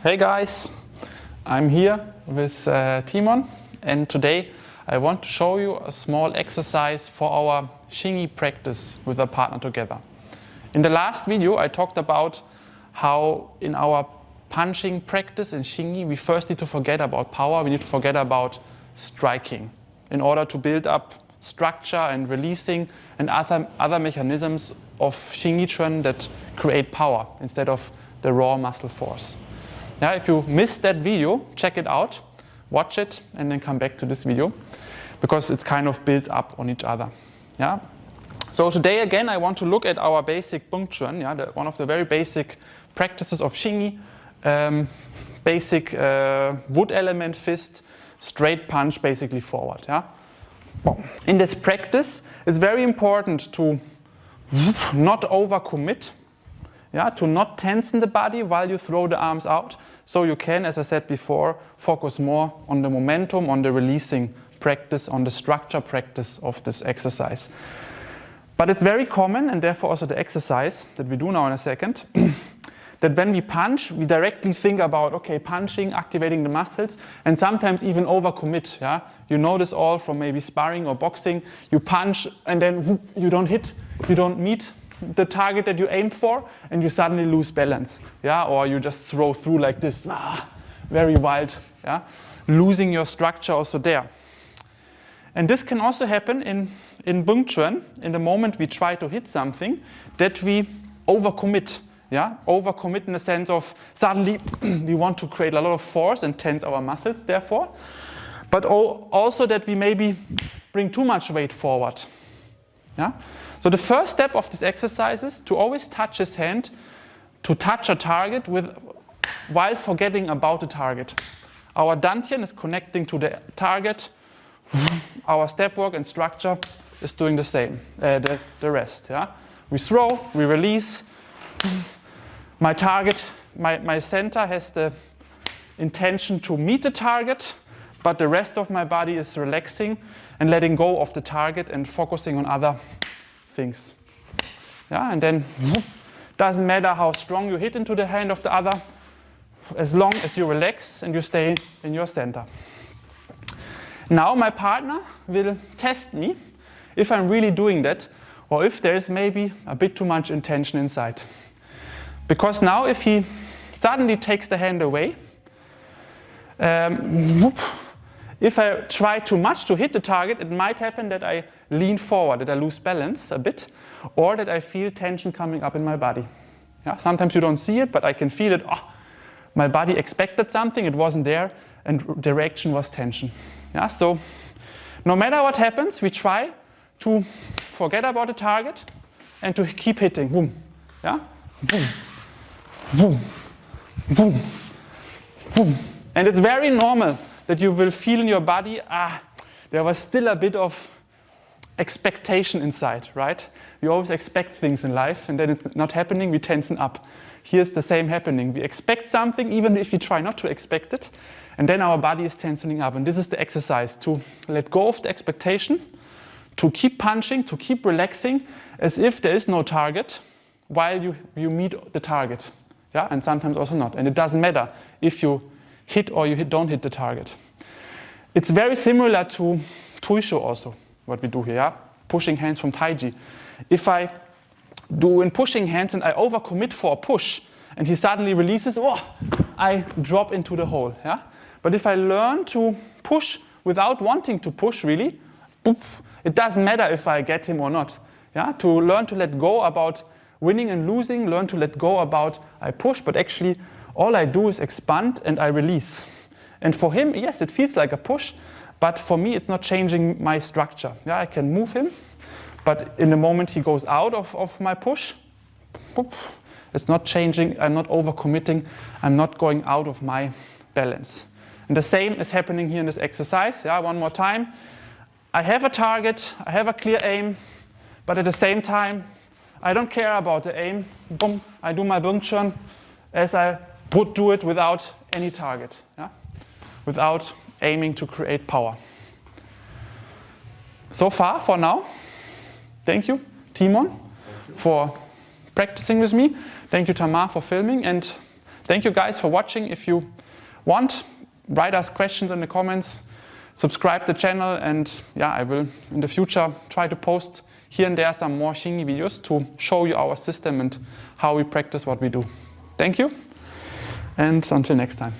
Hey guys, I'm here with Timon, and today I want to show you a small exercise for our Xing Yi practice with a partner together. In the last video I talked about how in our punching practice in Xing Yi we first need to forget about power, we need to forget about striking in order to build up structure and releasing and other mechanisms of Xing Yi Quan that create power instead of the raw muscle force. Yeah, if you missed that video, check it out, watch it, and then come back to this video because it kind of builds up on each other. Yeah. So today again I want to look at our basic Bung Chuan, one of the very basic practices of Xing Yi, basic wood element fist, straight punch basically forward. Yeah. In this practice it's very important to not overcommit. Yeah, to not tensen the body while you throw the arms out, so you can, as I said before, focus more on the momentum, on the releasing practice, on the structure practice of this exercise. But it's very common, and therefore also the exercise that we do now in a second, that when we punch, we directly think about, okay, punching, activating the muscles, and sometimes even overcommit. Yeah? You know this all from maybe sparring or boxing. You punch and then you don't hit, you don't meet the target that you aim for, and you suddenly lose balance, yeah, or you just throw through like this, very wild, yeah, losing your structure also there. And this can also happen in Bung Chuan, in the moment we try to hit something, that we overcommit, yeah, overcommit in the sense of suddenly we want to create a lot of force and tense our muscles, therefore, but also that we maybe bring too much weight forward, yeah. So the first step of this exercise is to always touch his hand, to touch a target while forgetting about the target. Our dantian is connecting to the target. Our step work and structure is doing the same, the rest. Yeah? We throw, we release. My target, my center has the intention to meet the target, but the rest of my body is relaxing and letting go of the target and focusing on other things. Yeah, and then doesn't matter how strong you hit into the hand of the other, as long as you relax and you stay in your center. Now my partner will test me if I'm really doing that, or if there's maybe a bit too much intention inside. Because now if he suddenly takes the hand away, if I try too much to hit the target, it might happen that I lean forward, that I lose balance a bit, or that I feel tension coming up in my body. Yeah? Sometimes you don't see it, but I can feel it. Oh, my body expected something, it wasn't there, and the reaction was tension. Yeah? So no matter what happens, we try to forget about the target and to keep hitting. Boom. Yeah? Boom. Boom. Boom. Boom. And it's very normal that you will feel in your body, there was still a bit of expectation inside, right? We always expect things in life, and then it's not happening, we tension up. Here's the same happening. We expect something, even if we try not to expect it, and then our body is tensioning up. And this is the exercise, to let go of the expectation, to keep punching, to keep relaxing, as if there is no target, while you meet the target. Yeah? And sometimes also not. And it doesn't matter if you hit or you don't hit the target. It's very similar to Tuisho also, what we do here, yeah? Pushing hands from Taiji. If I do in pushing hands and I overcommit for a push, and he suddenly releases, I drop into the hole. Yeah? But if I learn to push without wanting to push really, it doesn't matter if I get him or not. Yeah? To learn to let go about winning and losing, learn to let go about I push, but actually all I do is expand and I release. And for him, yes, it feels like a push, but for me it's not changing my structure. Yeah, I can move him, but in the moment he goes out of my push, it's not changing, I'm not overcommitting, I'm not going out of my balance. And the same is happening here in this exercise. Yeah, one more time. I have a target, I have a clear aim, but at the same time, I don't care about the aim. Boom, I do my Bung Chuan as I would do it without any target, yeah? Without aiming to create power. So far, for now, thank you, Timon, for practicing with me. Thank you, Tamar, for filming. And thank you guys for watching. If you want, write us questions in the comments, subscribe the channel, and yeah, I will in the future try to post here and there some more Xing Yi videos to show you our system and how we practice what we do. Thank you, and until next time.